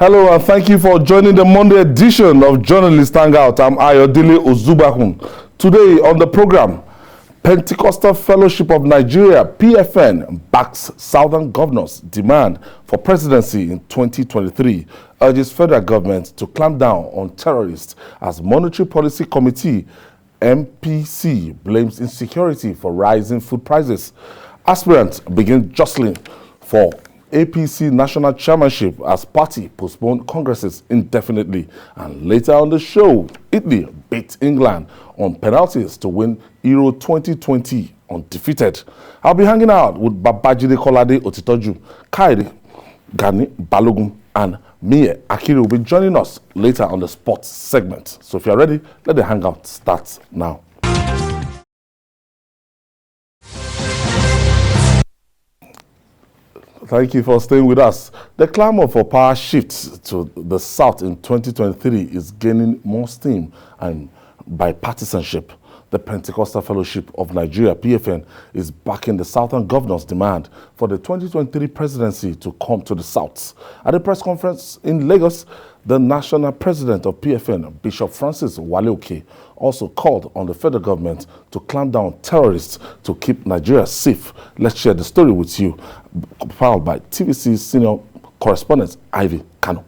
Hello and thank you for joining the Monday edition of Journalist Hangout. I'm Ayodele Ozubahun. Today on the program, Pentecostal Fellowship of Nigeria, PFN, backs Southern governors' demand for presidency in 2023, urges federal government to clamp down on terrorists as Monetary Policy Committee, MPC, blames insecurity for rising food prices. Aspirants begin jostling for APC national chairmanship as party postponed congresses indefinitely. And later on the show, Italy beat England on penalties to win Euro 2020 undefeated. I'll be hanging out with Babajide Kolade Otitoju, Kairi Gani Balogun, and Mie Akiri will be joining us later on the sports segment. So if you're ready, let the hangout start now. Thank you for staying with us. The clamor for power shifts to the south in 2023 is gaining more steam and bipartisanship. The Pentecostal Fellowship of Nigeria, PFN, is backing the Southern governors' demand for the 2023 presidency to come to the south. At a press conference in Lagos, the national president of PFN, Bishop Francis Waleoke, also called on the federal government to clamp down terrorists to keep Nigeria safe. Let's share the story with you, compiled by TVC senior correspondent Ivy Kano.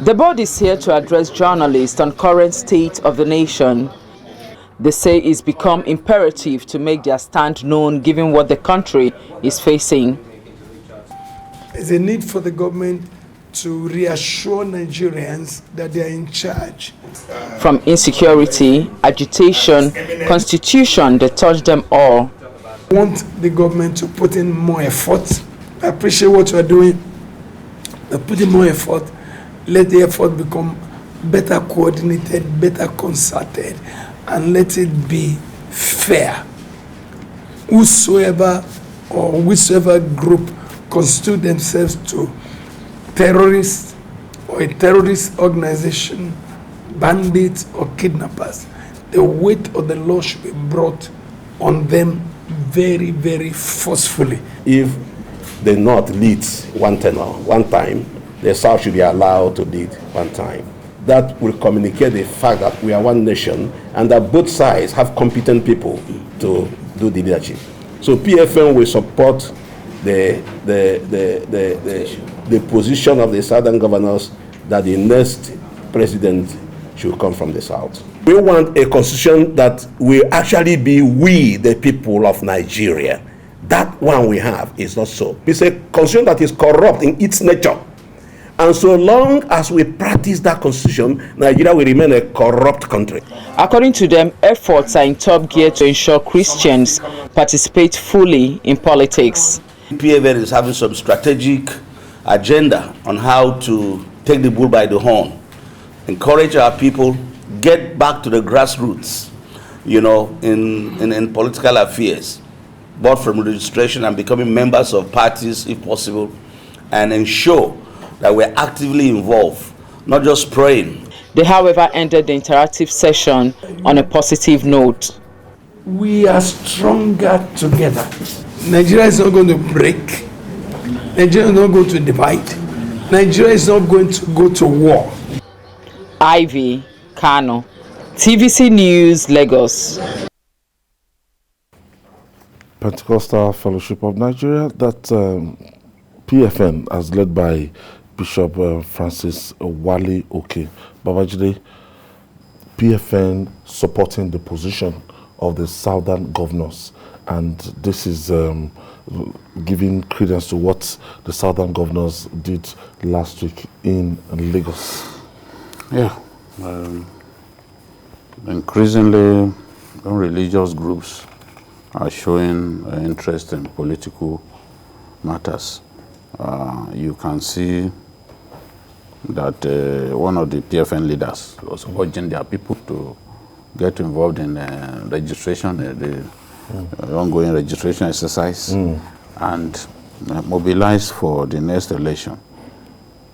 The board is here to address journalists on current state of the nation. They say it's become imperative to make their stand known given what the country is facing. There's a need for the government to reassure Nigerians that they are in charge. From insecurity, agitation, constitution, they touch them all. I want the government to put in more effort. I appreciate what you are doing. Put in more effort. Let the effort become better coordinated, better concerted, and let it be fair. Whosoever or whichever group constitute themselves to terrorists or a terrorist organization, bandits or kidnappers, the weight of the law should be brought on them very, very forcefully. If the North leads one time, the South should be allowed to lead one time. That will communicate the fact that we are one nation and that both sides have competent people to do the leadership. So PFN will support the position of the Southern governors that the next president should come from the South. We want a constitution that will actually be we, the people of Nigeria. That one we have is not so. It's a constitution that is corrupt in its nature. And so long as we practice that constitution, Nigeria will remain a corrupt country. According to them, efforts are in top gear to ensure Christians participate fully in politics. PFN is having some strategic agenda on how to take the bull by the horn, encourage our people, get back to the grassroots, in political affairs, both from registration and becoming members of parties if possible, and ensure that we're actively involved, not just praying. They, however, ended the interactive session on a positive note. We are stronger together. Nigeria is not going to break. Nigeria is not going to divide. Nigeria is not going to go to war. Ivy Kano, TVC News, Lagos. Pentecostal Fellowship of Nigeria, that PFN, as led by Bishop Francis Waleoke. Babajide, PFN supporting the position of the Southern governors, and this is giving credence to what the Southern governors did last week in Lagos. Yeah, increasingly religious groups are showing interest in political matters. You can see that one of the PFN leaders was urging their people to get involved in registration, the ongoing registration exercise, and mobilize for the next election.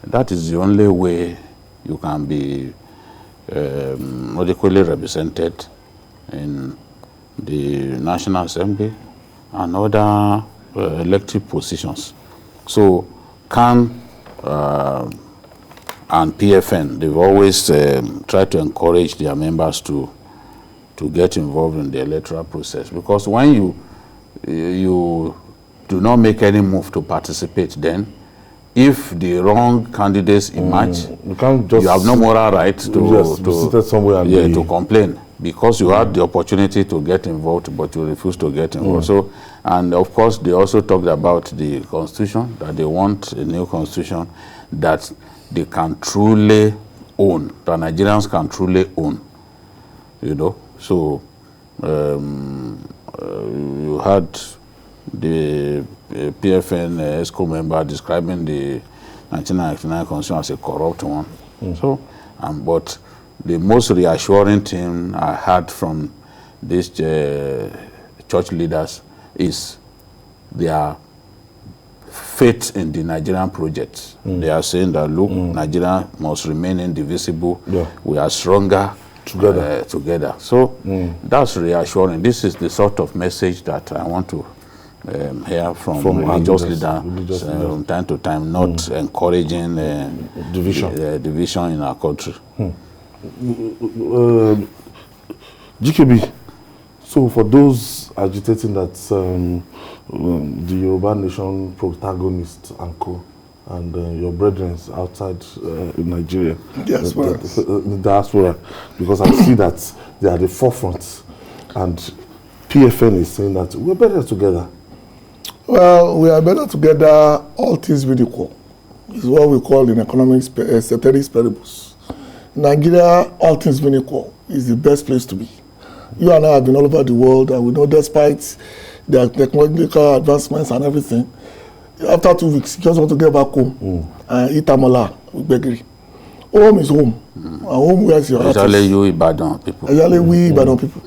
That is the only way you can be adequately represented in the National Assembly and other elective positions. So can and PFN, they've always tried to encourage their members to get involved in the electoral process, because when you do not make any move to participate, then if the wrong candidates emerge, you have no moral right to complain, because you had the opportunity to get involved, but you refused to get involved. So, and of course, they also talked about the constitution, that they want a new constitution that they can truly own, that Nigerians can truly own, you know. So, you had the PFN ESCO member describing the 1999 constitution as a corrupt one. So, but the most reassuring thing I heard from these church leaders is their faith in the Nigerian project. They are saying that, look, Nigeria must remain indivisible. We are stronger together. So that's reassuring. This is the sort of message that I want to hear from religious leaders from time to time, not encouraging division in our country. GKB, so for those agitating that the Yoruba nation protagonist and co, and your brethren outside Nigeria, the diaspora, because I see that they are the forefront, and PFN is saying that we're better together. Well, we are better together, all things being equal. It's what we call in economics ceteris paribus. Nigeria, all things being equal, is the best place to be. You and I have been all over the world, and we know despite the technological advancements and everything, after 2 weeks, you just want to get back home and eat amola with bakery. Home is home. And home, where's your artist? Especially you Ibadan people. Especially we Ibadan people.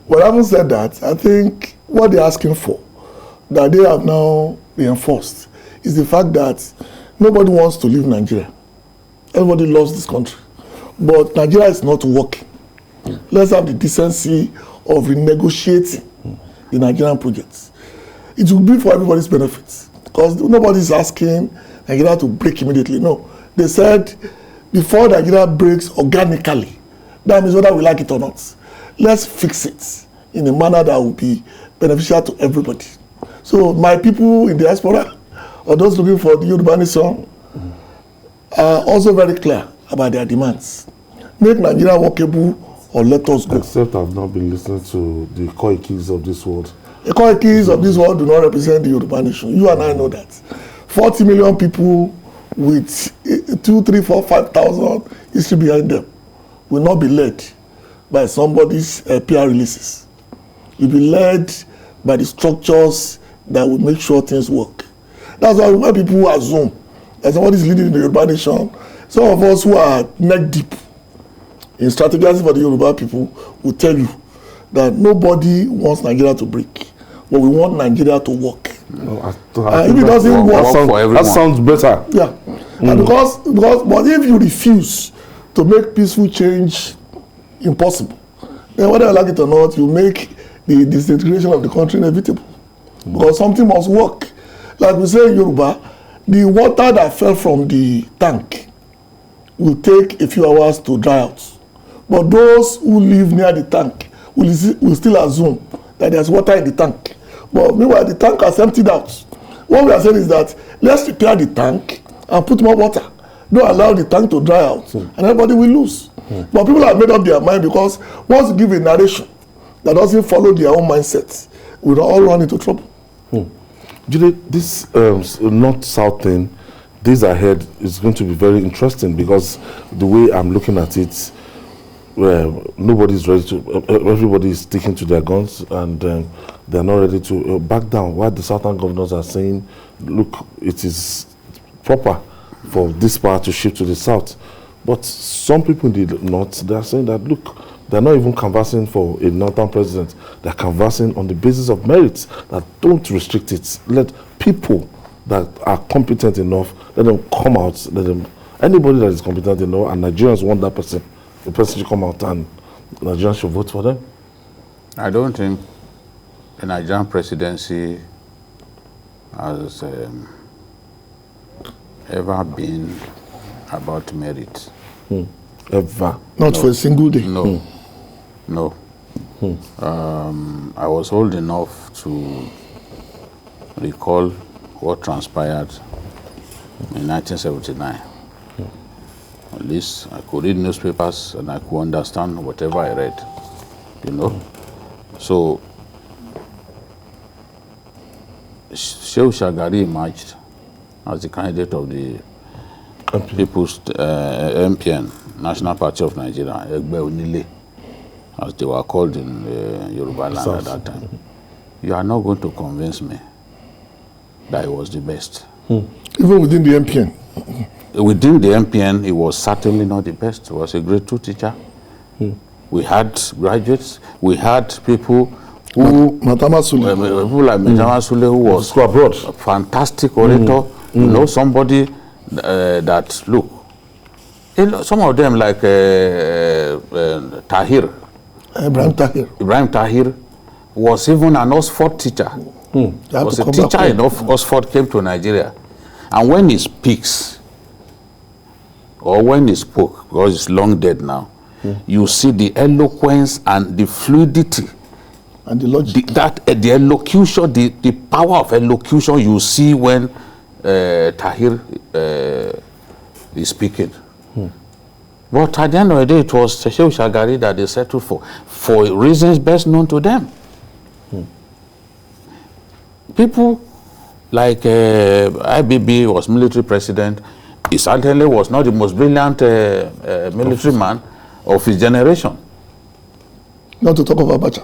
But having said that, I think what they're asking for, that they have now reinforced, is the fact that nobody wants to leave Nigeria. Everybody loves this country. But Nigeria is not working. Let's have the decency of renegotiating the Nigerian projects. It will be for everybody's benefit, because nobody's asking Nigeria to break immediately. No, they said before Nigeria breaks organically, that means whether we like it or not, let's fix it in a manner that will be beneficial to everybody. So my people in the diaspora, or those looking for the Yoruba nation, are also very clear about their demands. Make Nigeria workable, or let us go. Except I've not been listening to the Koikis of this world. The Koikis of this world do not represent the Yoruba nation. You and I know that. 40 million people with 2, 3, 4, 5,000 history behind them will not be led by somebody's PR releases. You'll be led by the structures that will make sure things work. That's why when people assume that somebody's leading the Yoruba nation, some of us who are neck deep in strategizing for the Yoruba people will tell you that nobody wants Nigeria to break, but we want Nigeria to work. No, if it doesn't work for everyone. That sounds better. Yeah, and because but if you refuse to make peaceful change impossible, then whether you like it or not, you make the disintegration of the country inevitable. Because something must work. Like we say in Yoruba, the water that fell from the tank will take a few hours to dry out. But those who live near the tank will still assume that there's water in the tank. But meanwhile, the tank has emptied out. What we are saying is that let's repair the tank and put more water. Don't allow the tank to dry out, and everybody will lose. But people have made up their mind, because once you give a narration that doesn't follow their own mindset, we'll all run into trouble. Julie, this North-South thing, days ahead, is going to be very interesting, because the way I'm looking at it, nobody's ready to, everybody is sticking to their guns, and they're not ready to back down. While the Southern governors are saying, look, it is proper for this power to shift to the South. But some people in the North, they are saying that, look, they're not even canvassing for a Northern president. They're canvassing on the basis of merits, that don't restrict it. Let people that are competent enough, let them come out, let them, anybody that is competent enough, and Nigerians want that person, the person should come out and Nigerians should vote for them. I don't think the Nigerian presidency has ever been about merit. Ever? Not for a single day. No. No. I was old enough to recall what transpired in 1979. At least I could read newspapers and I could understand whatever I read, you know. So Shehu Shagari emerged as the candidate of the People's MPN, National Party of Nigeria, Egbe Onile, as they were called in Yoruba land at that time. You are not going to convince me that he was the best. Even within the MPN. Within the MPN, he was certainly not the best. He was a grade 2 teacher. We had graduates. We had people who... Matama Sule. People like Matama Sule, who was a fantastic orator. You know, somebody that, look, some of them like Tahir. Ibrahim Tahir was even an Oxford teacher. Was a teacher in Oxford, came to Nigeria. And when he speaks, or when he spoke, because he's long dead now, you see the eloquence and the fluidity. And the logic. The elocution, the power of elocution you see when Tahir is speaking. But at the end of the day, it was Shehu Shagari that they settled for reasons best known to them. People like IBB was military president. He certainly was not the most brilliant military man of his generation. Not to talk of Abacha.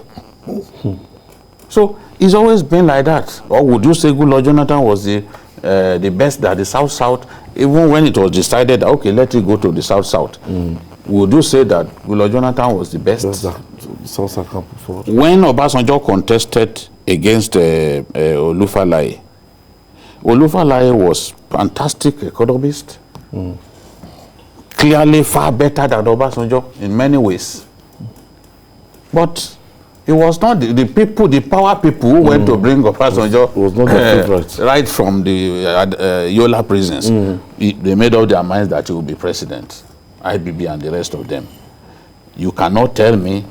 So it's always been like that. Or would you say Goodluck Jonathan was the best that the South, even when it was decided, okay, let it go to the South. Would you say that Goodluck Jonathan was the best? When Obasanjo contested against Olufalaye was fantastic economist, clearly far better than Obasanjo in many ways. But it was not the people, the power people who went to bring Obasanjo was not their favorite. Right from the Yola prisons. They made up their minds that he would be president, IBB and the rest of them. You cannot tell me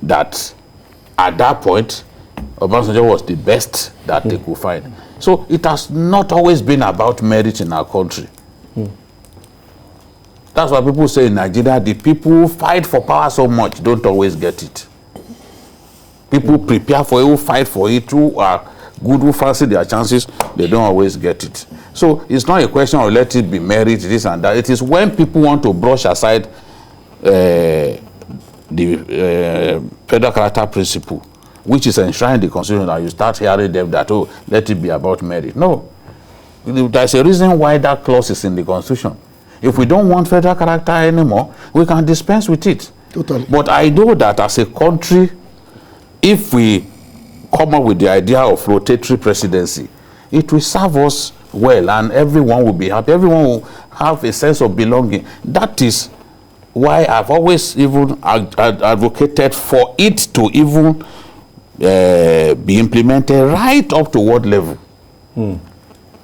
that at that point, Obasanjo was the best that they could find. So it has not always been about merit in our country. That's why people say in Nigeria, the people who fight for power so much don't always get it. People prepare for it, who fight for it, who are good, who fancy their chances, they don't always get it. So it's not a question of let it be merit, this and that. It is when people want to brush aside the federal character principle, which is enshrined in the Constitution, and you start hearing them that, oh, let it be about merit. No. There's a reason why that clause is in the Constitution. If we don't want federal character anymore, we can dispense with it. Totally. But I know that as a country, if we come up with the idea of rotatory presidency, it will serve us well and everyone will be happy. Everyone will have a sense of belonging. That is why I've always even advocated for it to even be implemented right up to ward level.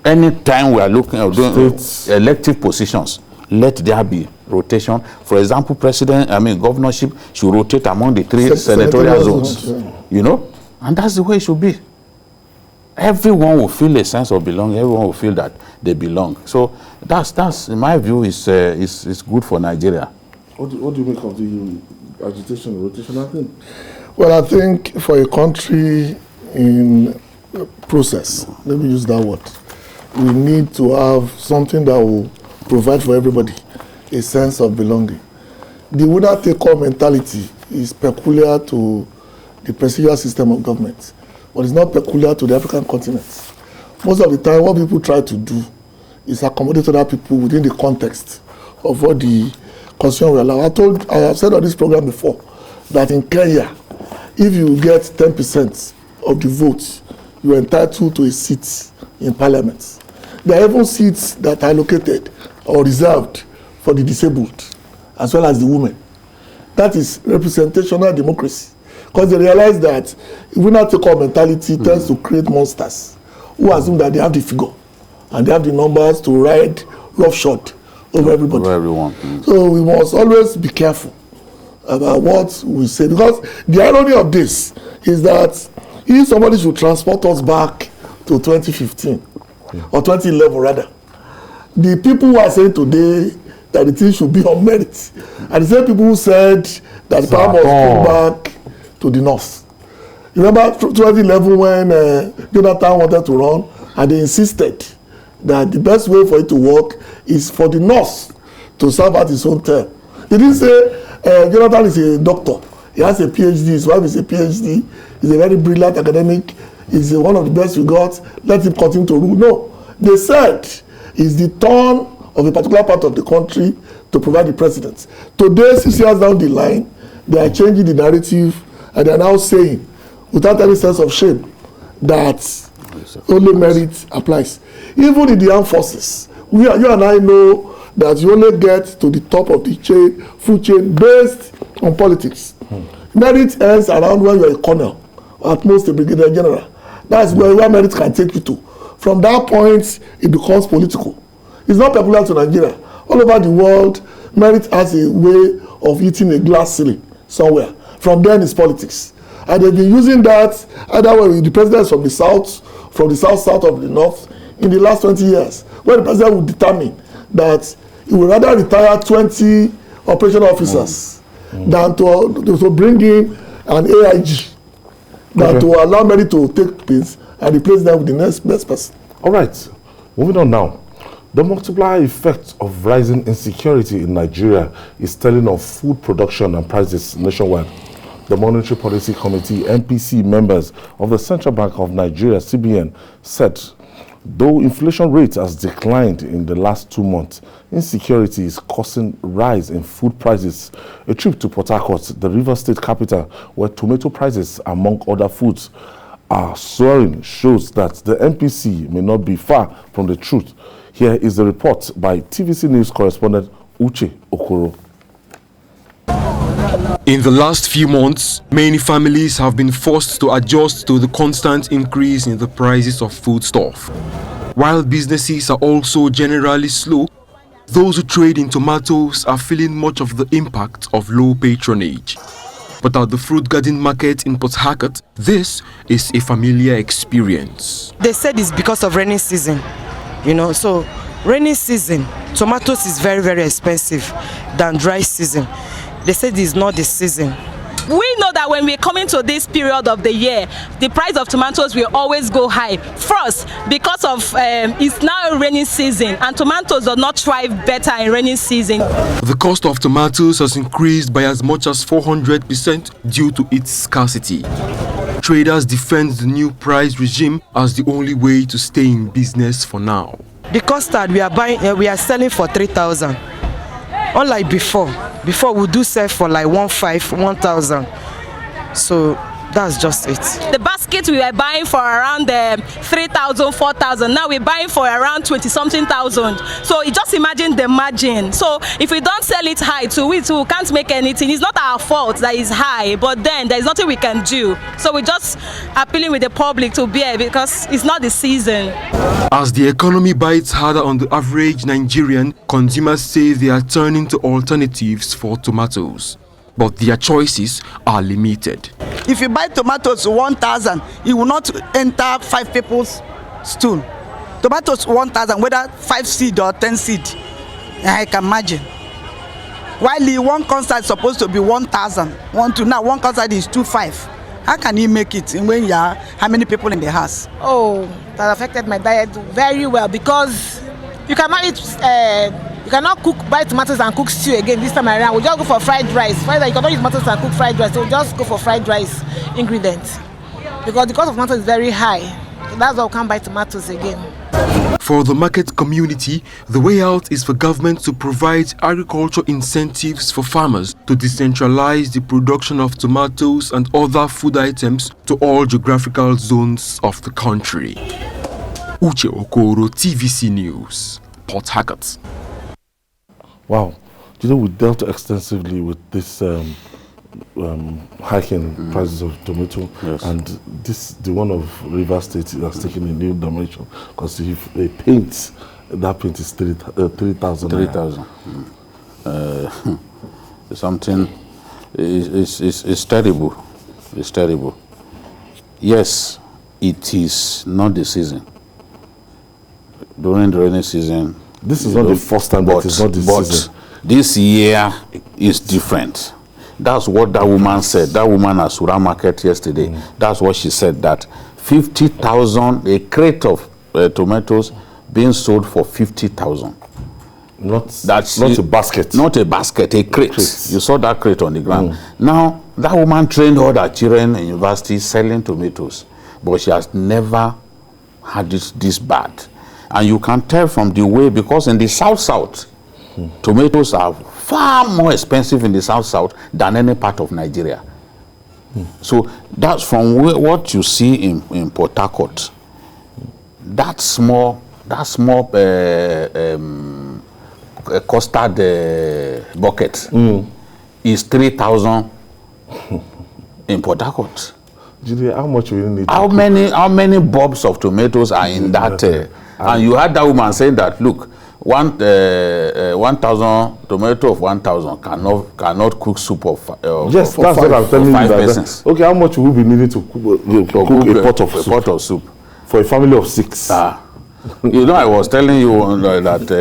Anytime we are looking at doing elective positions, let there be rotation. For example, governorship should rotate among the 3 senatorial zones. You know, and that's the way it should be. Everyone will feel a sense of belonging. Everyone will feel that they belong. So that's in my view is good for Nigeria. What do you make of the agitation rotation? I think. Well, I think for a country in process, let me use that word, we need to have something that will provide for everybody a sense of belonging. The winner-take-all mentality is peculiar to the presidial system of government, but it's not peculiar to the African continent. Most of the time, what people try to do is accommodate other people within the context of what the constitution will allow. I have said on this program before that in Kenya, if you get 10% of the votes, you are entitled to a seat in parliament. There are even seats that are allocated or reserved for the disabled, as well as the women. That is representational democracy. Because they realize that winner-take-all mentality tends to create monsters who assume that they have the figure and they have the numbers to ride roughshod over everybody. Over everyone. So we must always be careful about what we say, because the irony of this is that if somebody should transport us back to 2015 or 2011 rather, the people who are saying today that the thing should be on merit are the same people who said that the power must go back to the north. Remember 2011 when Jonathan wanted to run and they insisted that the best way for it to work is for the north to serve at his own term. He didn't say Jonathan is a doctor, he has a PhD, his wife is a PhD, he's a very brilliant academic, he's one of the best we got, let him continue to rule. No, they said it's the turn of a particular part of the country to provide the president. Today, 6 years down the line, they are changing the narrative and they are now saying, without any sense of shame, that only merit applies. Even in the armed forces, you and I know that you only get to the top of the chain, food chain, based on politics. Merit ends around when you're a colonel, or at most a brigadier general. That's where merit can take you to. From that point, it becomes political. It's not peculiar to Nigeria. All over the world, merit has a way of hitting a glass ceiling somewhere. From then, it's politics. And they've been using that either when the president is from the south of the north, in the last 20 years, where the president will determine that he would rather retire 20 operational officers than to bring in an AIG, than to allow merit to take place and replace them with the next best person. All right, moving on now. The multiplier effect of rising insecurity in Nigeria is telling of food production and prices nationwide. The Monetary Policy Committee, MPC members of the Central Bank of Nigeria, CBN, said though inflation rate has declined in the last 2 months, insecurity is causing rise in food prices. A trip to Port Harcourt, the River State capital, where tomato prices, among other foods, are soaring, shows that the MPC may not be far from the truth. Here is the report by TVC News correspondent Uche Okoro. In the last few months, many families have been forced to adjust to the constant increase in the prices of foodstuff. While businesses are also generally slow, those who trade in tomatoes are feeling much of the impact of low patronage. But at the fruit garden market in Port Harcourt, this is a familiar experience. They said it's because of rainy season, so rainy season, tomatoes is very, very expensive than dry season. They said it's not the season. We know that when we're coming to this period of the year, the price of tomatoes will always go high. First, because of it's now rainy season and tomatoes do not thrive better in rainy season. The cost of tomatoes has increased by as much as 400% due to its scarcity. Traders defend the new price regime as the only way to stay in business for now. The custard we are selling for 3,000. Unlike before we do sell for like 1,500, 1,000. So that's just it. The basket we were buying for around 3,000, 4,000. Now we're buying for around 20-something thousand. So just imagine the margin. So if we don't sell it high to it, we can't make anything. It's not our fault that it's high, but then there's nothing we can do. So we're just appealing with the public to bear because it's not the season. As the economy bites harder on the average Nigerian, consumers say they are turning to alternatives for tomatoes. But their choices are limited. If you buy tomatoes 1,000, it will not enter 5 people's stool. Tomatoes 1,000, whether 5 seed or 10 seed, I can imagine. While the one concert is supposed to be 1,000, now one concert is 2,500. How can you make it when you are how many people in the house? Oh, that affected my diet very well because you cannot eat. You cannot buy tomatoes and cook stew again this time around. We just go for fried rice. You cannot use tomatoes and cook fried rice. So we just go for fried rice ingredients because the cost of tomatoes is very high. So that's why we can't buy tomatoes again. For the market community, the way out is for government to provide agriculture incentives for farmers to decentralize the production of tomatoes and other food items to all geographical zones of the country. Uche Okoro, TVC News, Port Harcourt. Wow, we dealt extensively with this hiking prices of tomato, and the one of River State has taken a new dimension because if they paint That print is 3,000. 3,000. Something is terrible. It's terrible. Yes, it is not the season. During the rainy season. This is not the first time that it's not the season. This year is different. That's what that woman said. That woman at Sura Market yesterday. That's what she said, that 50,000, a crate of tomatoes being sold for 50,000. Not a basket. Not a basket, a crate. You saw that crate on the ground. Now, that woman trained all her children in university selling tomatoes, but she has never had it this bad. And you can tell from the way, because in the South, tomatoes are far more expensive in the South than any part of Nigeria. So that's from what you see in Port Harcourt. That small custard bucket is 3,000 in Port Harcourt. Julia, how much will you need? How many bulbs of tomatoes are in that? And you had that woman saying that, look, 1,000 tomato of 1,000 cannot cook soup of yes, that's what I'm telling you. That, okay, how much will we be needing to cook a pot of soup for a family of 6? You know, I was telling you that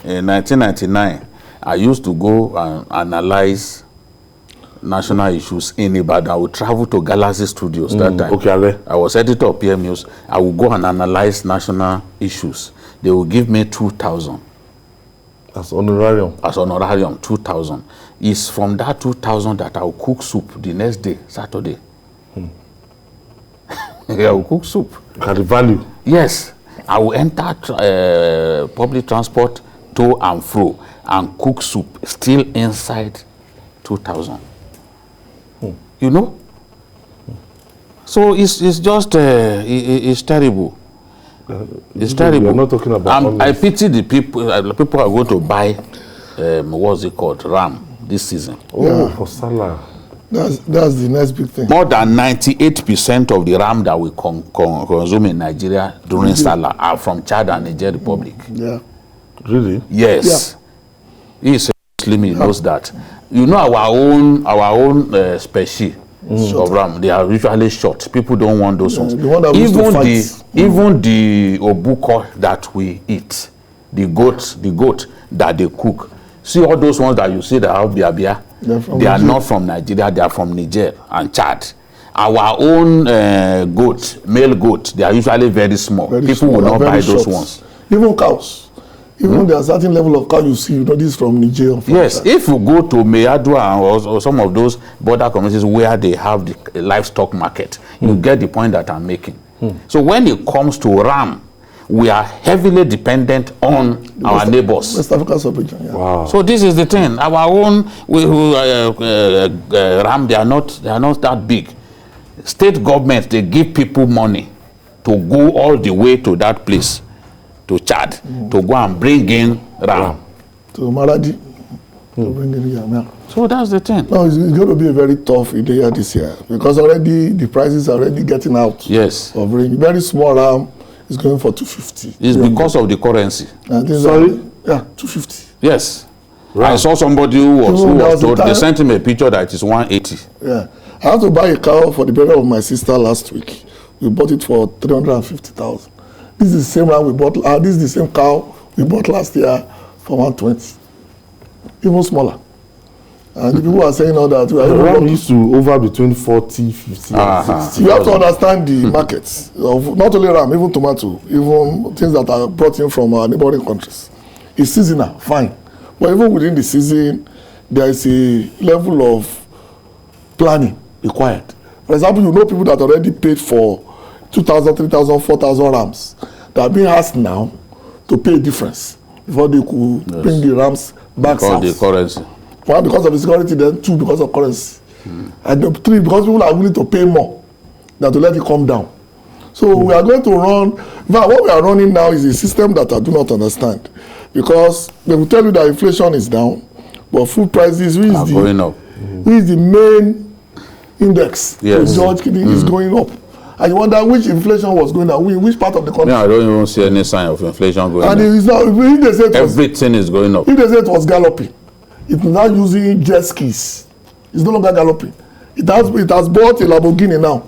in 1999, I used to go and analyze national issues in Ibadan. I would travel to Galaxy Studios that time. Okay, I was editor of PM News. I would go and analyze national issues. They would give me 2,000. As honorarium? As honorarium, 2,000. It's from that 2,000 that I will cook soup the next day, Saturday. I will cook soup. At the value? Yes. I will enter public transport to and fro and cook soup still inside 2,000. You know? So it's just, it's terrible. It's terrible. We're not talking about I pity the people. People are going to buy, what's it called, ram this season. For Salah. That's the next big thing. More than 98% of the ram that we consume in Nigeria during Salah are from Chad and Niger Republic. Yeah. Really? Yes. Yeah. He is Muslim, he knows that. You know, our own species of ram, they are usually short. People don't want those ones. Even the obuko that we eat, the goat that they cook. See all those ones that you see that have biabia, they are not from Nigeria, they are from Niger and Chad. Our own male goat, they are usually very small. People will not buy those ones. Even cows. Even there are certain level of cow you see, you know, this from Niger. Yes, if you go to Meadua or some of those border communities where they have the livestock market, you get the point that I'm making. So when it comes to ram, we are heavily dependent on our neighbors. West African sub-region, yeah. Wow. So this is the thing. Our own ram, they are not that big. State governments, they give people money to go all the way to that place, to Chad, to go and bring in ram. To Maradi. To bring in ram. So that's the thing. No, it's going to be a very tough year this year because already the prices are already getting out. Yes. Of very small ram is going for 250. It's because of the currency. Sorry? Yeah, 250. Yes. Right. I saw somebody who was told, they sent him a picture that it is 180. Yeah. I had to buy a cow for the burial of my sister last week. We bought it for 350,000. This is the same ram we bought. This is the same cow we bought last year for 120. Even smaller. And the people are saying all that. The ram used to over between 40, 50, and 60. You have to understand the markets of not only ram, even tomato, even things that are brought in from our neighboring countries. It's seasonal, fine. But even within the season, there is a level of planning required. For example, you know people that already paid for 2,000, 3,000, 4,000 rams that are being asked now to pay a difference before they could bring the rams back south. The currency. One, because of the security, then two, because of currency. And the three, because people are willing to pay more than to let it come down. So we are going to run, what we are running now is a system that I do not understand. Because they will tell you that inflation is down, but food prices, going up. Who is the main index? Yes. George Kidney is going up. And you wonder which inflation was going on, which part of the country. Yeah, I don't even see any sign of inflation going up. And it's not, if they say it was, everything is going up. If they say it was galloping, it's now using jet skis. It's no longer galloping. It has bought a Lamborghini now.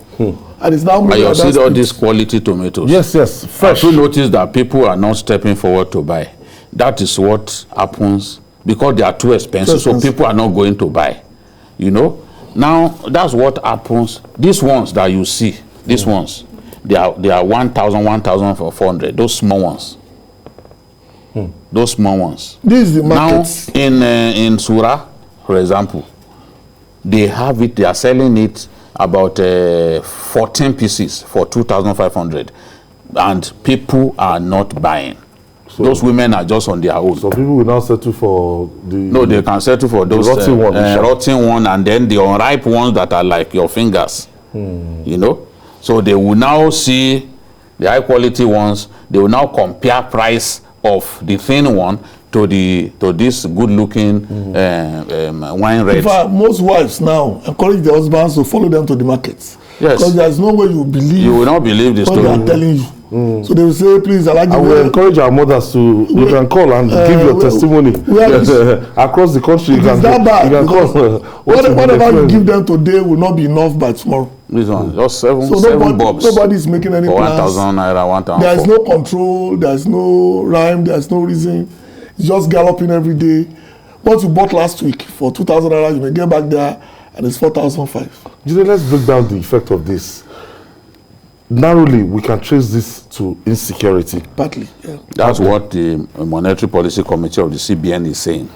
And it's now moving. And you see all these quality tomatoes. Yes, fresh. You notice that people are not stepping forward to buy. That is what happens because they are too expensive. So people are not going to buy. You know? Now, that's what happens. These ones that you see, these ones, they are 1,000, 1,400. Those small ones. Those small ones. This is the market. Now, in Surah, for example, they have it, they are selling it about 14 pieces for 2,500. And people are not buying. So those women are just on their own. So people will now settle for the... No, they can settle for those rotten one and then the unripe ones that are like your fingers. You know? So they will now see the high quality ones. They will now compare price of the thin one to this good looking wine red. In fact, most wives now encourage their husbands to follow them to the markets. Yes. Because there is no way you believe. You will not believe the story. What they are telling you. So they will say, please, I like you. I will encourage our mothers to, you can call and give your testimony. Across the country, you can call. Whatever you give them today will not be enough by tomorrow. This one, just seven bobs. Nobody is making any plans. 1,000 naira, 1,000. There is no control, there is no rhyme, there is no reason. It's just galloping every day. What you bought last week for 2,000 naira, you may get back there and it's 4,500. Let's break down the effect of this. Narrowly, we can trace this to insecurity. Partly, yeah. That's what the Monetary Policy Committee of the CBN is saying.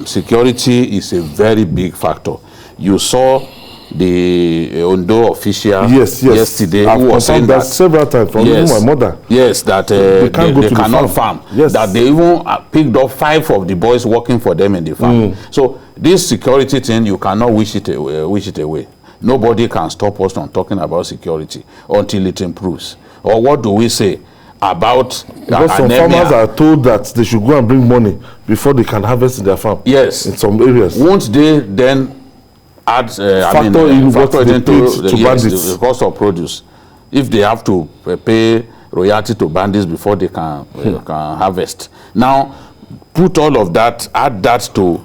Security is a very big factor. You saw the Ondo official yesterday who was saying that several times from even my mother. Yes, that they cannot farm. Yes. That they even picked up 5 of the boys working for them in the farm. So this security thing, you cannot wish it away. Nobody can stop us from talking about security until it improves. Or what do we say about because some farmers are told that they should go and bring money before they can harvest in their farm. Yes. In some areas. Won't they then add factor into the cost of produce? If they have to pay royalty to bandits before they can harvest. Now, put all of that, add that to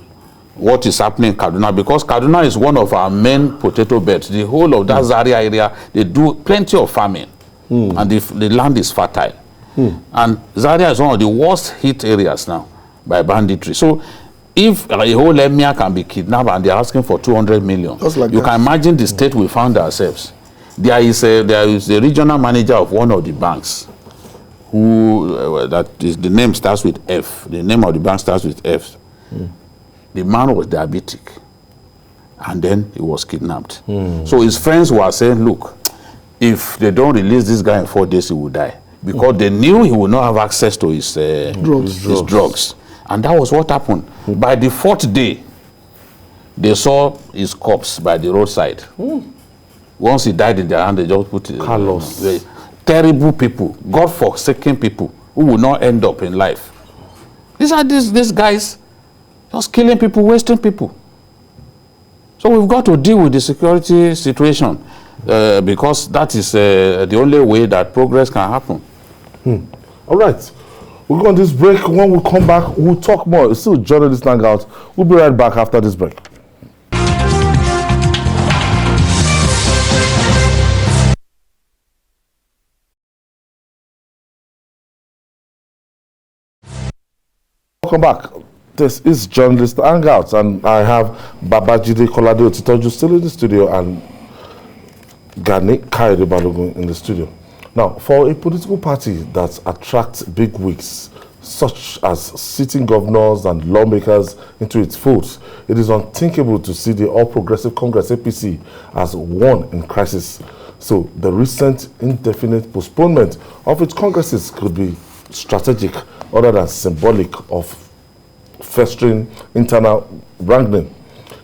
what is happening in Kaduna, because Kaduna is one of our main potato beds. The whole of that Zaria area, they do plenty of farming, and the land is fertile. And Zaria is one of the worst hit areas now by banditry. So if a whole emir can be kidnapped and they're asking for 200 million, you can imagine the state we found ourselves. There is the regional manager of one of the banks who, the name starts with F. The name of the bank starts with F. The man was diabetic, and then he was kidnapped. So his friends were saying, look, if they don't release this guy in 4 days, he will die. Because they knew he would not have access to his drugs. And that was what happened. By the 4th day, they saw his corpse by the roadside. Once he died in their hand, they just put it. Terrible people, God-forsaken people who will not end up in life. These are these guys just killing people, wasting people. So we've got to deal with the security situation because that is the only way that progress can happen. All right. We'll go on this break. When we come back, we'll talk more. It's still Journalist Hangout. We'll be right back after this break. Welcome back. This is Journalist Hangout, and I have Babajide Kolade Otitoju still in the studio and Gani Kaide Balogun in the studio. Now, for a political party that attracts big wigs, such as sitting governors and lawmakers into its fold, it is unthinkable to see the All Progressive Congress APC as one in crisis. So the recent indefinite postponement of its congresses could be strategic other than symbolic of festering internal wrangling.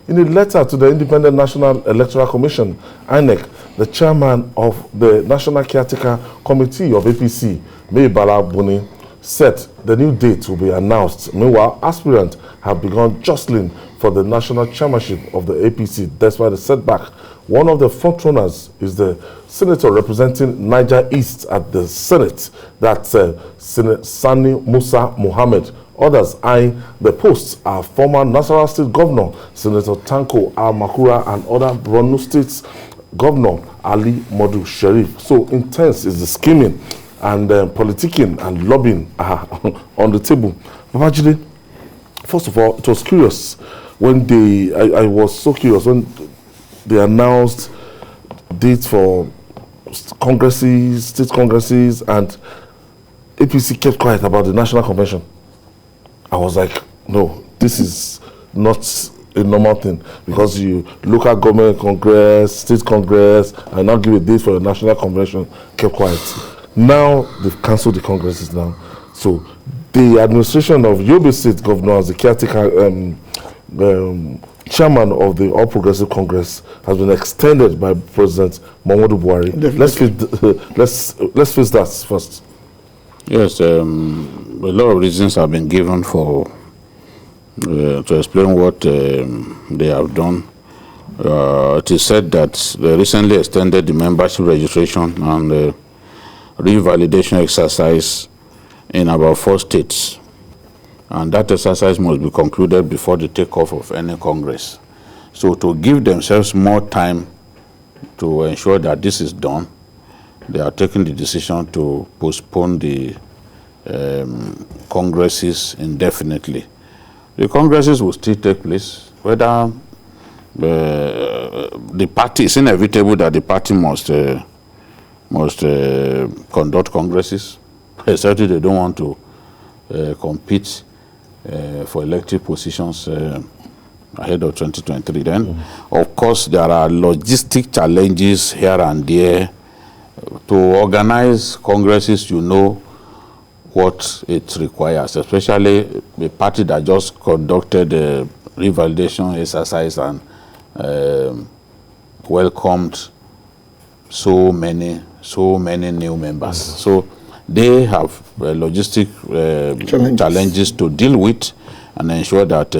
In a letter to the Independent National Electoral Commission, INEC, the chairman of the National Caretaker Committee of APC, May Balabuni, said the new date will be announced. Meanwhile, aspirants have begun jostling for the national chairmanship of the APC despite the setback. One of the frontrunners is the senator representing Niger East at the Senate, that's Sani Musa Mohammed. Others eyeing the posts are former Nasarawa State Governor Senator Tanko Al-Makura and other Borno State Governor Ali Modu Sharif. So intense is the scheming and politicking and lobbying on the table. Babajide, first of all, it was curious when I was so curious when they announced dates for congresses, state congresses, and APC kept quiet about the national convention. I was like, no, this is not a normal thing, because you local government congress, state congress, and now give a date for the national convention, kept quiet. Now they've cancelled the congresses now. So the administration of Yobe State Governor as the caretaker chairman of the All Progressive Congress has been extended by President Muhammadu Buhari. Let's face that first. Yes, a lot of reasons have been given for to explain what they have done. It is said that they recently extended the membership registration and revalidation exercise in about 4 states. And that exercise must be concluded before the takeoff of any Congress. So to give themselves more time to ensure that this is done, they are taking the decision to postpone the Congresses indefinitely. The Congresses will still take place, whether the party, it's inevitable that the party must conduct Congresses, except they don't want to compete for elective positions ahead of 2023. Then, of course, there are logistic challenges here and there. To organize Congresses, you know what it requires, especially a party that just conducted a revalidation exercise and welcomed so many new members. So they have logistic challenges to deal with and ensure that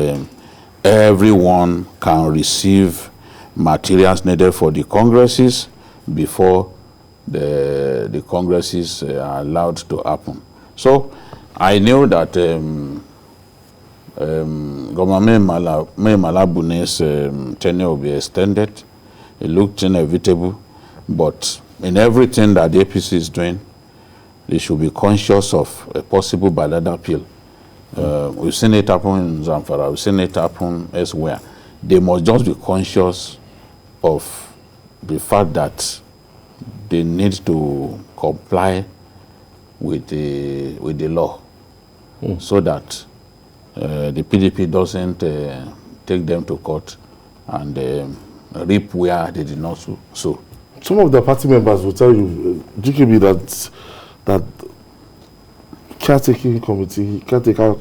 everyone can receive materials needed for the Congresses before the Congresses are allowed to happen. So I knew that Governor Malabune's tenure will be extended. It looked inevitable, but in everything that the APC is doing, they should be conscious of a possible ballot appeal. We've seen it happen in Zamfara, we've seen it happen elsewhere. They must just be conscious of the fact that they need to comply with the law, so that the PDP doesn't take them to court and reap where they did not sow. Some of the party members will tell you, GKB, that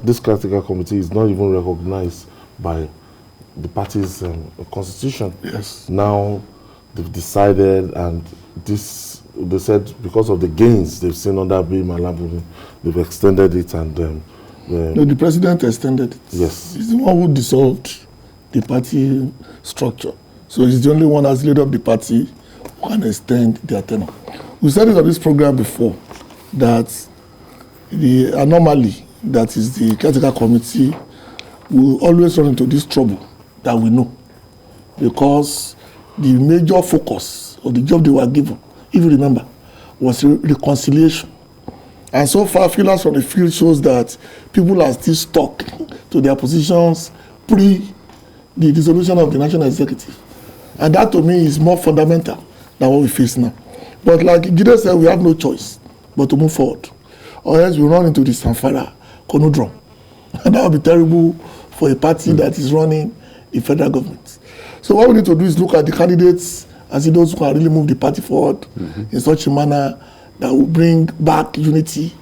this caretaker committee is not even recognized by the party's constitution. Yes. Now they've decided, and they said because of the gains they've seen under B. Malabuni, they've extended it, and no, the president extended it. Yes. He's the one who dissolved the party structure. So he's the only one as leader of the party who can extend their tenure. We said it on this program before that the anomaly that is the caretaker committee will always run into this trouble that we know, because the major focus of the job they were given, if you remember, was reconciliation. And so far, feelers from the field shows that people are still stuck to their positions pre the dissolution of the National Executive. And that to me is more fundamental than what we face now. But like Gide said, we have no choice but to move forward, or else we run into the Zamfara conundrum. And that would be terrible for a party that is running the federal government. So what we need to do is look at the candidates and see those who can really move the party forward in such a manner that will bring back unity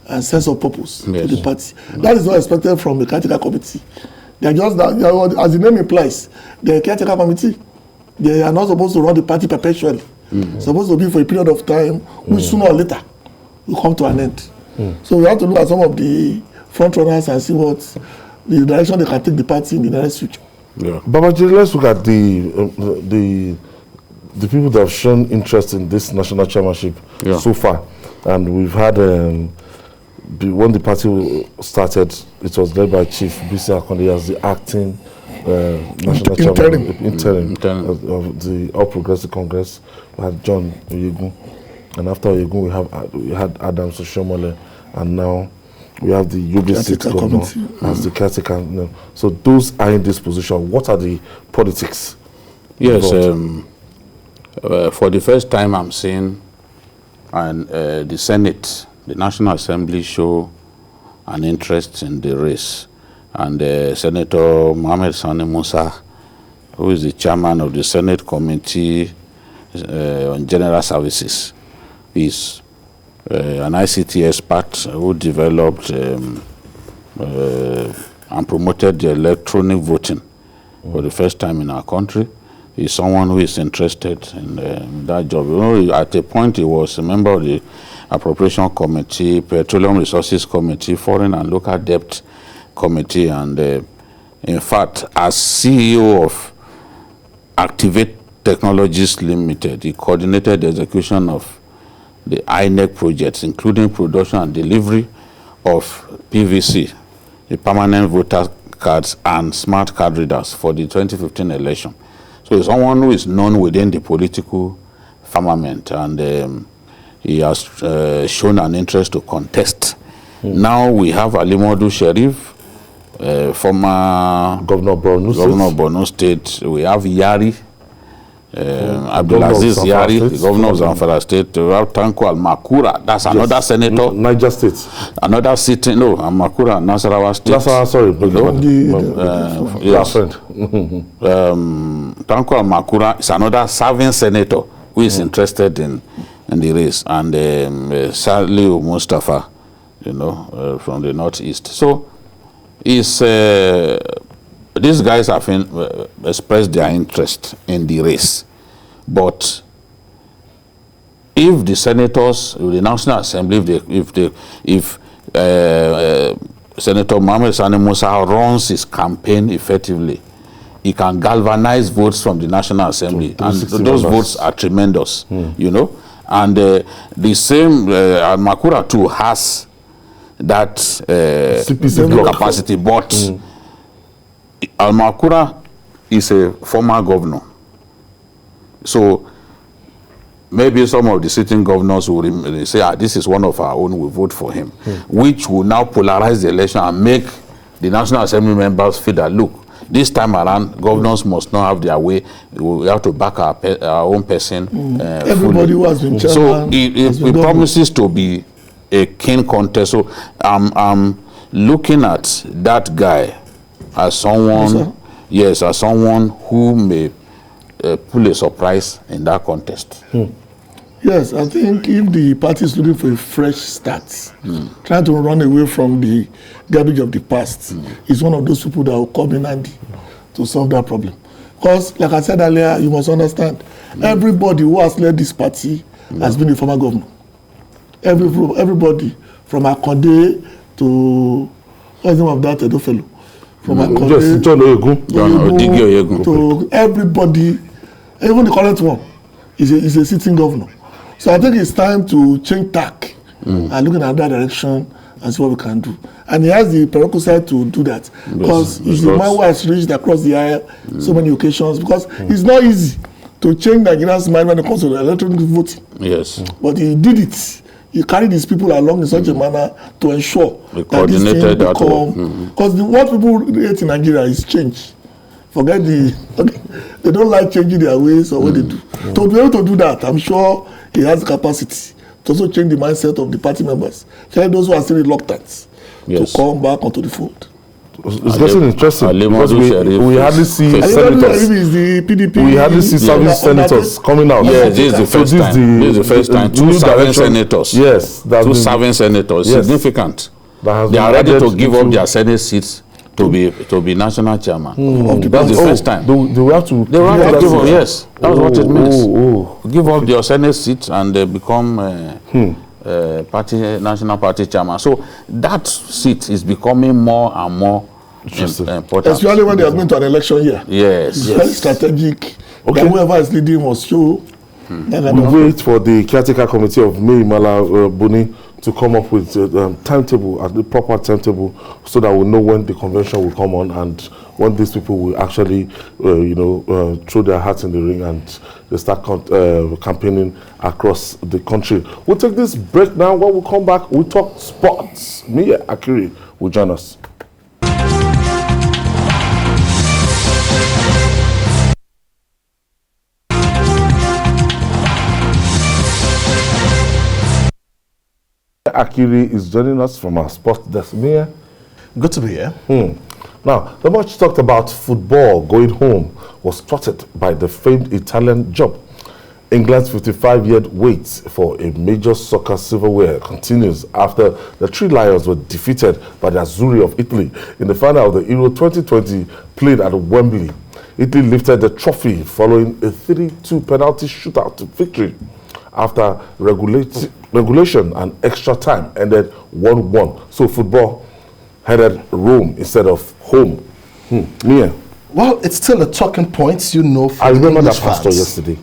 and sense of purpose to the party. That is not expected from the caretaker committee. They are just, as the name implies, they are a caretaker committee. They are not supposed to run the party perpetually. Supposed to be for a period of time, which sooner or later will come to an end. So we have to look at some of the front runners and see what the direction they can take the party in the nearest future. Yeah. Babaji, let's look at the people that have shown interest in this national chairmanship so far. And we've had, when the party started, it was led by Chief B.C. Akonde as the acting national chairman, interim of the All Progressive Congress. We had John Oyegun, and after Oyegun we had Adams Oshomole, and now we have the Yobe State governor as the caretaker. So those are in this position. What are the politics? Yes, for the first time I'm seeing the Senate, the National Assembly show an interest in the race. And Senator Mohammed Sani Musa, who is the chairman of the Senate Committee on General Services, is an ICT expert who developed and promoted the electronic voting for the first time in our country. He's someone who is interested in that job. You know, at a point, he was a member of the Appropriation Committee, Petroleum Resources Committee, Foreign and Local Debt Committee, and in fact, as CEO of Activate Technologies Limited, he coordinated the execution of the INEC projects, including production and delivery of PVC, the permanent voter cards and smart card readers for the 2015 election. So he's someone who is known within the political firmament, and he has shown an interest to contest. Now we have Alimodu Sheriff, former Governor of Borno State. We have Yari, Abdulaziz Yari, the Governor of Zamfara State. We have Tanko Al-Makura, that's another senator. Niger State. Another sitting, no, Al-Makura, Nasarawa State. Nasarawa, sorry. Yes. Tanko Al-Makura is another serving senator who is interested in the race. And Saliu Mustafa, from the northeast. So, these guys have expressed their interest in the race, but if the senators, the National Assembly, if Senator Mohammed Sani Musa runs his campaign effectively, he can galvanize votes from the National Assembly, and those votes are tremendous, And the same Al-Makura too has that capacity, but Al-Makura is a former governor. So maybe some of the sitting governors will say, this is one of our own, we vote for him, which will now polarize the election and make the National Assembly members feel that, look, this time around, governors must not have their way. We have to back our own person. Everybody who has been chairman. So it promises to be a keen contest. So I'm looking at that guy as someone, as someone who may pull a surprise in that contest. Yes, I think if the party is looking for a fresh start, trying to run away from the garbage of the past, is one of those people that will come in handy to solve that problem. Because, like I said earlier, you must understand, everybody who has led this party has been a former governor. Everybody, from Akonde to what's the name of that Edo fellow? From Akonde to everybody, even the current one is a sitting governor. So I think it's time to change tack and look in that direction and see what we can do. And he has the prerequisite to do that, because he's the man who has reached across the aisle so many occasions, because it's not easy to change Nigerians' mind when it comes to the electronic voting. Yes. But he did it. He carried his people along in such a manner to ensure that this thing become, because what people hate in Nigeria is change. Forget they don't like changing their ways or what they do. To be able to do that, I'm sure he has the capacity to also change the mindset of the party members. Change those who are still reluctant to come back onto the fold. It's getting interesting because we hardly see senators. We hardly see service senators coming out. Yes, this is the first time. This is the first time. Two serving senators. Yes, two serving senators. Significant. They are ready to give up their Senate seats to be national chairman. That's the first time. Do we have to? They will have to give up. Yes, that's what it means. Give up their Senate seats and they become national party chairman. So that seat is becoming more and more important. Especially when they are going to an election year. Yes. It's very strategic. Okay. Whoever is leading must show. We wait for the caretaker committee of May Mala Buni to come up with a timetable, the proper timetable, so that we know when the convention will come on and when these people will actually, throw their hats in the ring and they start campaigning across the country. We'll take this break now. When we come back, we'll talk sports. Mia Akiri will join us. Akiri is joining us from our sports desk. Mia, good to be here. Now, the much talked about football going home was thwarted by the famed Italian job. England's 55-year wait for a major soccer silverware continues after the Three Lions were defeated by the Azzurri of Italy in the final of the Euro 2020 played at Wembley. Italy lifted the trophy following a 3-2 penalty shootout victory after regulation and extra time ended 1-1. So football headed Rome instead of home. Mia. Well, it's still a talking point, for I remember English that pastor fans. yesterday.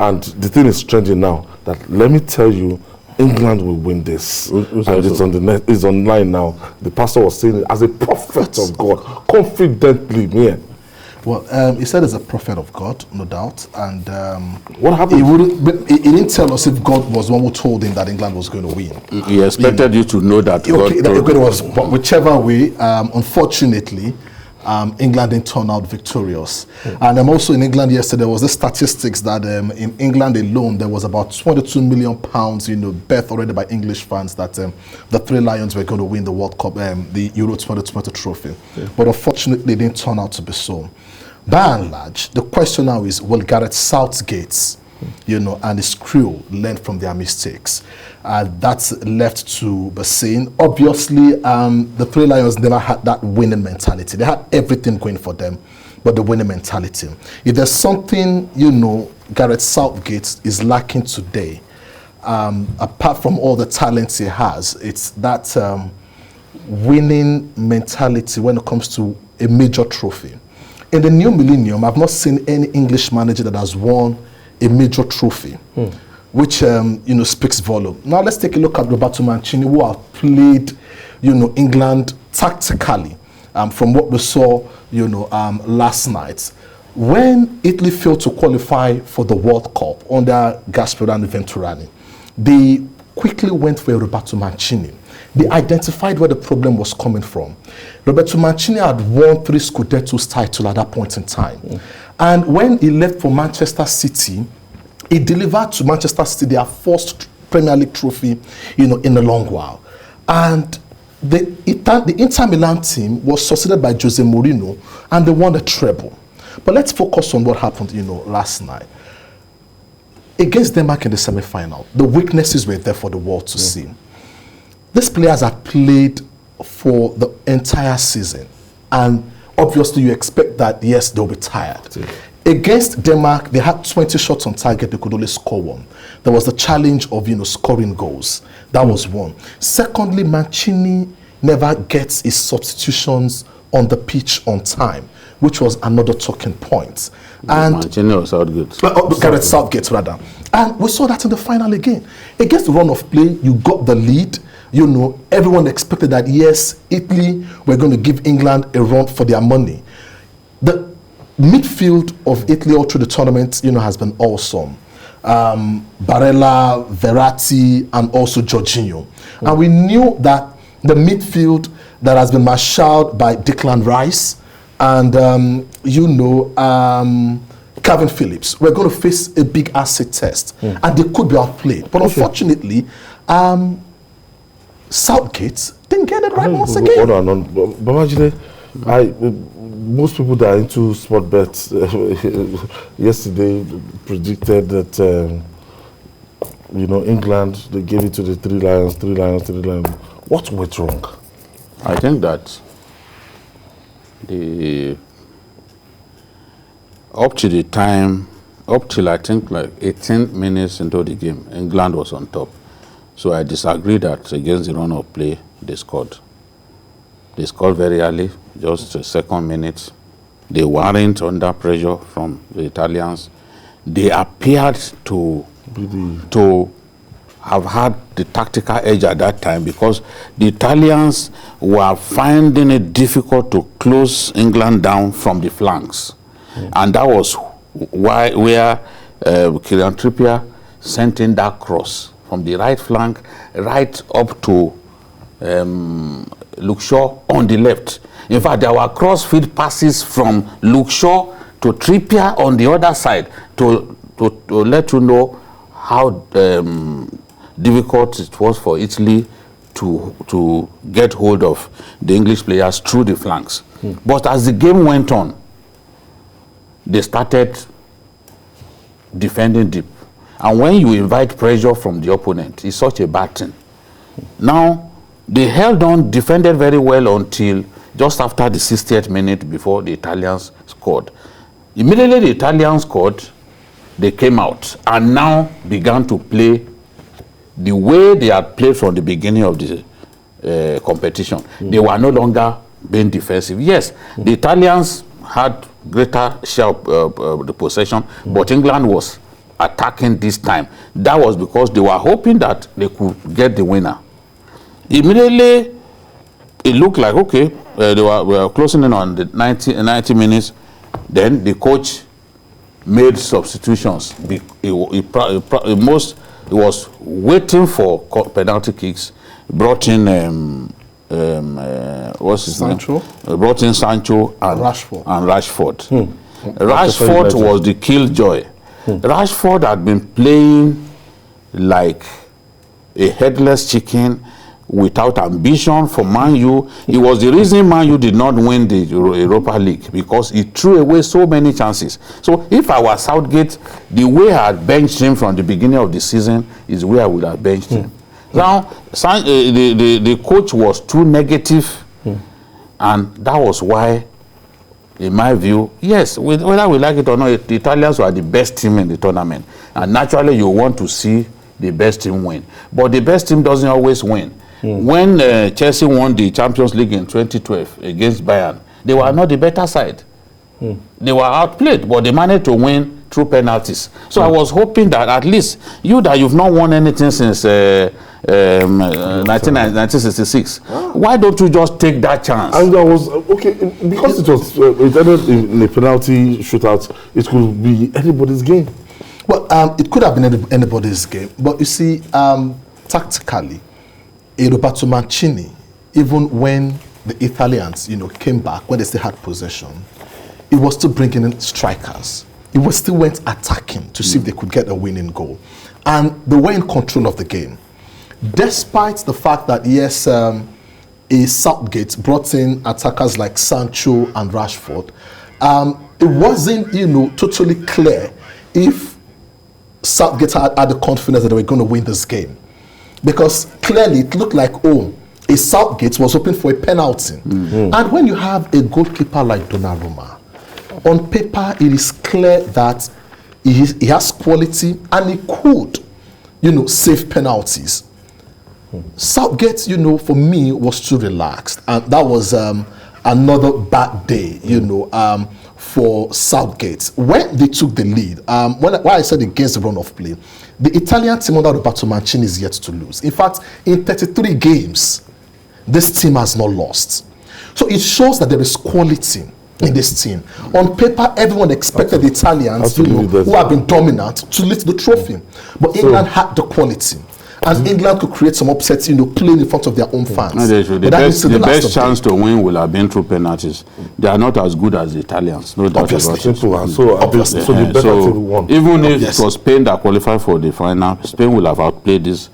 And the thing is trending now that, let me tell you, England will win this. And it's on the net, it's online now. The pastor was saying it as a prophet of God, confidently, Mia. Well, he said he's a prophet of God, no doubt. And what happened? He didn't tell us if God was the one who told him that England was going to win. He expected you to know that. But whichever way, unfortunately, England didn't turn out victorious. And also in England yesterday, there was the statistics that in England alone, there was about £22 million, bet already by English fans that the Three Lions were going to win the World Cup, the Euro 2020 trophy. But unfortunately, it didn't turn out to be so. By and large, the question now is, will Gareth Southgate, and his crew learn from their mistakes? That's left to be seen. Obviously, the Three Lions never had that winning mentality. They had everything going for them, but the winning mentality. If there's something, Gareth Southgate is lacking today, apart from all the talents he has, it's that winning mentality when it comes to a major trophy. In the new millennium, I've not seen any English manager that has won a major trophy, which speaks volume. Now let's take a look at Roberto Mancini, who have played, England tactically. From what we saw, last night, when Italy failed to qualify for the World Cup under Gasperini Venturani, they quickly went for Roberto Mancini. They identified where the problem was coming from. Roberto Mancini had won 3 Scudettos title at that point in time. And when he left for Manchester City, he delivered to Manchester City their first Premier League trophy, in a long while. And the Inter Milan team was succeeded by Jose Mourinho, and they won the treble. But let's focus on what happened, last night. Against Denmark in the semi-final, the weaknesses were there for the world to see. These players have played for the entire season, and obviously you expect that, yes, they'll be tired. Against Denmark, they had 20 shots on target, they could only score 1. There was the challenge of, scoring goals. That was one. Secondly, Mancini never gets his substitutions on the pitch on time, which was another talking point. And Mancini or Southgate? Gareth Southgate, rather. And we saw that in the final again. Against the run of play, you got the lead. Everyone expected that, yes, Italy were going to give England a run for their money. The midfield of Italy all through the tournament, has been awesome. Barella, Verratti, and also Jorginho. And we knew that the midfield that has been marshaled by Declan Rice and, Calvin Phillips, we're going to face a big asset test. And they could be outplayed. But unfortunately, Southgate didn't get it right once again. Hold on. Babajide, most people that are into sport bets yesterday predicted that England, they gave it to the Three Lions. What went wrong? I think that up till I think like 18 minutes into the game, England was on top. So I disagree that against the run of play, they scored. They scored very early, just the second minute. They weren't under pressure from the Italians. They appeared to have had the tactical edge at that time because the Italians were finding it difficult to close England down from the flanks. And that was where Kieran Trippier sent in that cross from the right flank right up to Luke Shaw on the left. In fact, there were cross-field passes from Luke Shaw to Trippier on the other side to let you know how difficult it was for Italy to get hold of the English players through the flanks. But as the game went on, they started defending deep. And when you invite pressure from the opponent, it's such a bad thing. Now, they held on, defended very well until just after the 60th minute before the Italians scored. Immediately the Italians scored, they came out and now began to play the way they had played from the beginning of the competition. They were no longer being defensive. Yes, the Italians had greater share of the possession, but England was attacking this time. That was because they were hoping that they could get the winner. Immediately, it looked like, okay, they were closing in on the 90 minutes. Then the coach made substitutions. He was waiting for penalty kicks. Brought in what's his Sancho? Name? Brought in Sancho and Rashford. Rashford was the killjoy. Rashford had been playing like a headless chicken without ambition for Man U. It was the reason Man U did not win the Europa League, because he threw away so many chances. So if I was Southgate, the way I had benched him from the beginning of the season is where I would have benched him. Now, the coach was too negative, and that was why, in my view, yes, whether we like it or not, the Italians were the best team in the tournament. And naturally, you want to see the best team win. But the best team doesn't always win. When Chelsea won the Champions League in 2012 against Bayern, they were not the better side. They were outplayed, but they managed to win through penalties. So I was hoping that at least you've not won anything since 1966. Why don't you just take that chance? And that was okay because it ended in a penalty shootout. It could be anybody's game. Well, it could have been anybody's game, but you see, tactically, Roberto Mancini, even when the Italians, came back, when they still had possession, it was still bringing in strikers. It was still went attacking to see if they could get a winning goal. And they were in control of the game. Despite the fact that, yes, a Southgate brought in attackers like Sancho and Rashford, it wasn't, totally clear if Southgate had the confidence that they were going to win this game. Because clearly it looked like, a Southgate was hoping for a penalty. And when you have a goalkeeper like Donnarumma, on paper it is clear that he has quality and he could, save penalties. Southgate, for me, was too relaxed. And that was another bad day, for Southgate. When they took the lead, when I said against the run of play, the Italian team under Roberto Mancini is yet to lose. In fact, in 33 games, this team has not lost. So it shows that there is quality in this team. On paper, everyone expected the Italians, who have been dominant, to lift the trophy. But England had the quality. And England could create some upsets, playing in front of their own fans. The best chance to win will have been through penalties. They are not as good as the Italians. No doubt about it. So even if it was Spain that qualified for the final, Spain will have outplayed this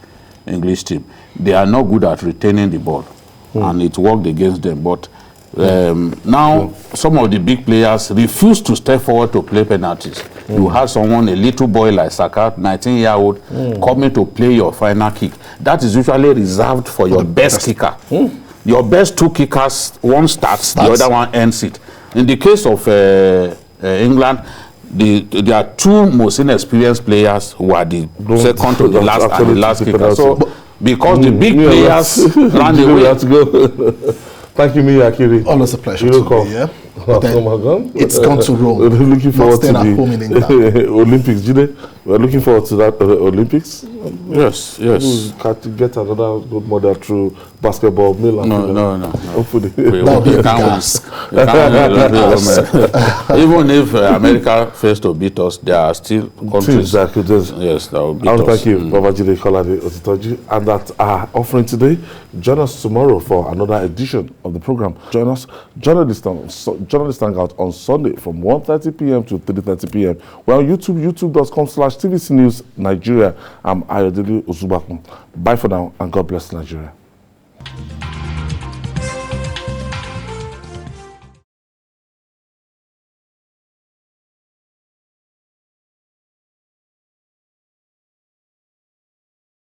English team. They are not good at retaining the ball, and it worked against them. But now some of the big players refuse to step forward to play penalties. You had someone, a little boy like Saka, 19-year-old, coming to play your final kick. That is usually reserved for your best kicker. Your best two kickers, one starts, the other one ends it. In the case of England, there are two most inexperienced players who are the second to the last and the last kicker. So because the big players ran away. Thank you, Miya Akiri. Always a pleasure You to look be here. It's gone to Rome. We're looking forward to at home in the England. Olympics. Jide, we're looking forward to that Olympics. Yes. Can't get another good model through basketball. No. Hopefully. We can't win. Even if America fails to beat us, there are still countries. Yes, that will beat us. Thank you, Babajide Kolade Otitoji, and that are offering today. Join us tomorrow for another edition of the program. Join us, Journalist Hangout on Sunday from 1:30 p.m. to 3:30 p.m. We're on YouTube, youtube.com/TVC News Nigeria. I'm Ayodele Ozubakun. Bye for now, and God bless Nigeria.